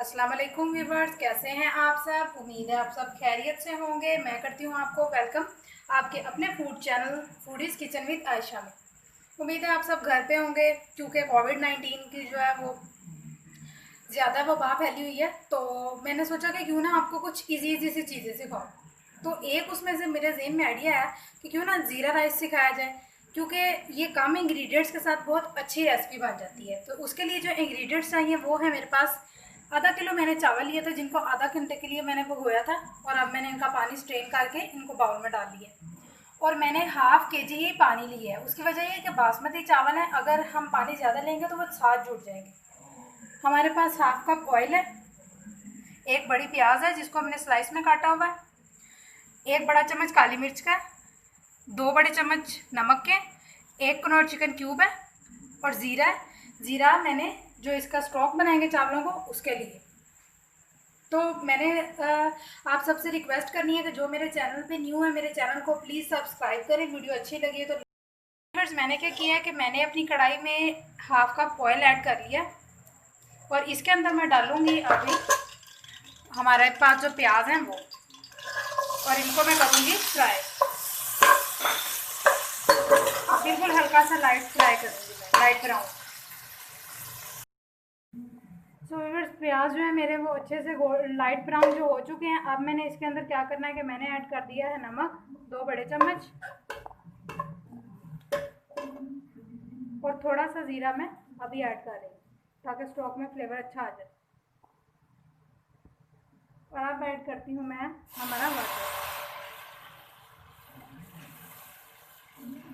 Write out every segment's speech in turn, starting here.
अस्सलाम वालेकुम व्यूवर्स, कैसे हैं आप सब। उम्मीद है आप सब खैरियत से होंगे। मैं करती हूँ आपको वेलकम आपके अपने food channel foodies kitchen with Ayesha में। उम्मीद है आप सब घर पे होंगे क्योंकि कोविड-19 की जो है वो ज़्यादा वबा फैली हुई है। तो मैंने सोचा कि क्यों ना आपको कुछ इजी सी चीज़ें सिखाऊँ। तो एक उसमें से मेरे ज़हन में आइडिया आया कि क्यों ना ज़ीरा राइस सिखाया जाए, क्योंकि ये कम इंग्रेडिएंट्स के साथ बहुत अच्छी रेसिपी बन जाती है। तो उसके लिए जो इंग्रेडिएंट्स चाहिए वो है मेरे पास आधा किलो मैंने चावल लिए थे, जिनको आधा घंटे के लिए मैंने भिगोया था और अब मैंने इनका पानी स्ट्रेन करके इनको बाउल में डाल लिया। और मैंने हाफ के जी ही पानी लिया है। उसकी वजह ये है कि बासमती चावल है, अगर हम पानी ज़्यादा लेंगे तो वो साथ जुड़ जाएंगे। हमारे पास हाफ कप ऑयल है, एक बड़ी प्याज है जिसको हमने स्लाइस में काटा हुआ है, एक बड़ा चम्मच काली मिर्च का, 2 बड़े चम्मच नमक के, एक कनौर चिकन क्यूब है और ज़ीरा है। ज़ीरा मैंने जो इसका स्टॉक बनाएंगे चावलों को उसके लिए। तो मैंने आप सबसे रिक्वेस्ट करनी है कि जो मेरे चैनल पे न्यू है मेरे चैनल को प्लीज़ सब्सक्राइब करें। वीडियो अच्छी लगी है तो फ्रेंड्स मैंने क्या किया है कि मैंने अपनी कढ़ाई में हाफ कप ऑयल ऐड कर लिया और इसके अंदर मैं डालूँगी अभी हमारे पास जो प्याज हैं वो, और इनको मैं करूँगी फ्राई, बिल्कुल हल्का सा लाइट फ्राई करूँगी मैं, लाइट ब्राउन। तो व्यूअर्स प्याज जो है मेरे वो अच्छे से लाइट ब्राउन जो हो चुके हैं। अब मैंने इसके अंदर क्या करना है कि मैंने ऐड कर दिया है नमक 2 बड़े चम्मच और थोड़ा सा ज़ीरा मैं अभी ऐड कर रही हूँ ताकि स्टॉक में फ्लेवर अच्छा आ जाए। और अब ऐड करती हूँ मैं हमारा वाटर।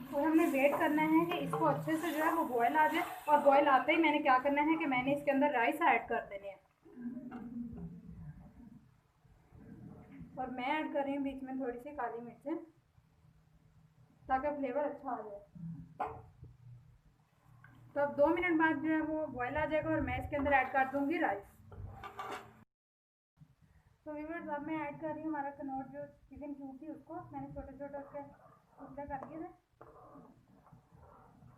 और हमने वेट करना है कि इसको अच्छे से जो है वो बॉयल आ जाए, और बॉयल आते ही मैंने क्या करना है कि मैंने इसके अंदर राइस ऐड कर देने हैं। और मैं ऐड कर रही हूँ बीच में थोड़ी सी काली मिर्चें ताकि फ्लेवर अच्छा आ जाए। तो अब 2 मिनट बाद जो है वो बॉयल आ जाएगा और मैं इसके अंदर ऐड कर दूँगी राइस। तो व्यूअर्स अब मैं ऐड कर रही हूँ हमारा कनौर जो चिकन क्यूब थी उसको मैंने छोटे छोटे उसके टुकड़े कर दिए थे।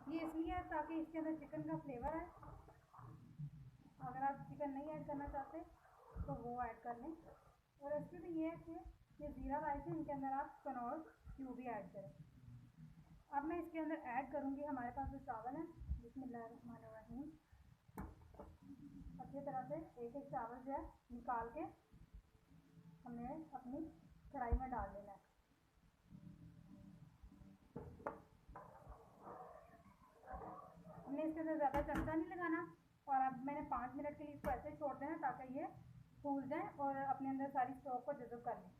ये इसलिए है ताकि इसके अंदर चिकन का फ्लेवर है। अगर आप चिकन नहीं ऐड करना चाहते तो वो ऐड कर लें। और रेसिपी भी ये है कि ये ज़ीरा राइस है, इनके अंदर आप कनौर क्यूब भी ऐड करें। अब मैं इसके अंदर ऐड करूँगी हमारे पास जो चावल है, बिस्मिल्लाहिर्रहमानिर्रहीम। अच्छी तरह से एक एक चावल जो है निकाल के हमने अपनी कढ़ाई में डाल देना है। हमने इसके अंदर ज़्यादा चमचा नहीं लगाना और अब मैंने 5 मिनट के लिए इसको ऐसे ही छोड़ देना ताकि ये फूल जाए और अपने अंदर सारी स्टॉक को जज़ब कर लें।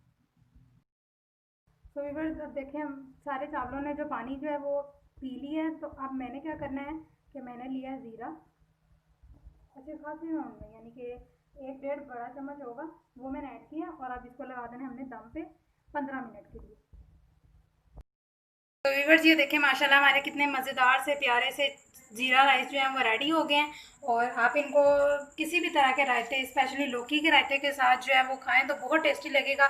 तो व्यूअर्स अब देखें हम सारे चावलों ने जो पानी जो है वो पी लिया है। तो अब मैंने क्या करना है कि मैंने लिया है ज़ीरा अच्छी खासी अमाउंट में, यानी कि 1-1.5 बड़ा चम्मच होगा, वो मैंने ऐड किया। और अब इसको लगा देना हमने दम पे 15 मिनट के लिए। तो व्यूअर्स ये देखें माशाल्लाह हमारे कितने मज़ेदार से प्यारे से ज़ीरा राइस जो है वो रेडी हो गए हैं। और आप इनको किसी भी तरह के रायते, स्पेशली लौकी के रायते के साथ जो है वो खाएं तो बहुत टेस्टी लगेगा।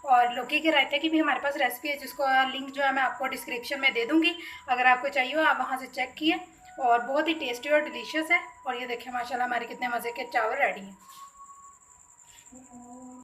और लौकी के रायते की भी हमारे पास रेसिपी है जिसको लिंक जो है मैं आपको डिस्क्रिप्शन में दे दूँगी, अगर आपको चाहिए हो आप वहाँ से चेक किए। और बहुत ही टेस्टी और डिलीशियस है। और ये देखें माशाल्लाह हमारे कितने मज़े के चावल रेडी हैं।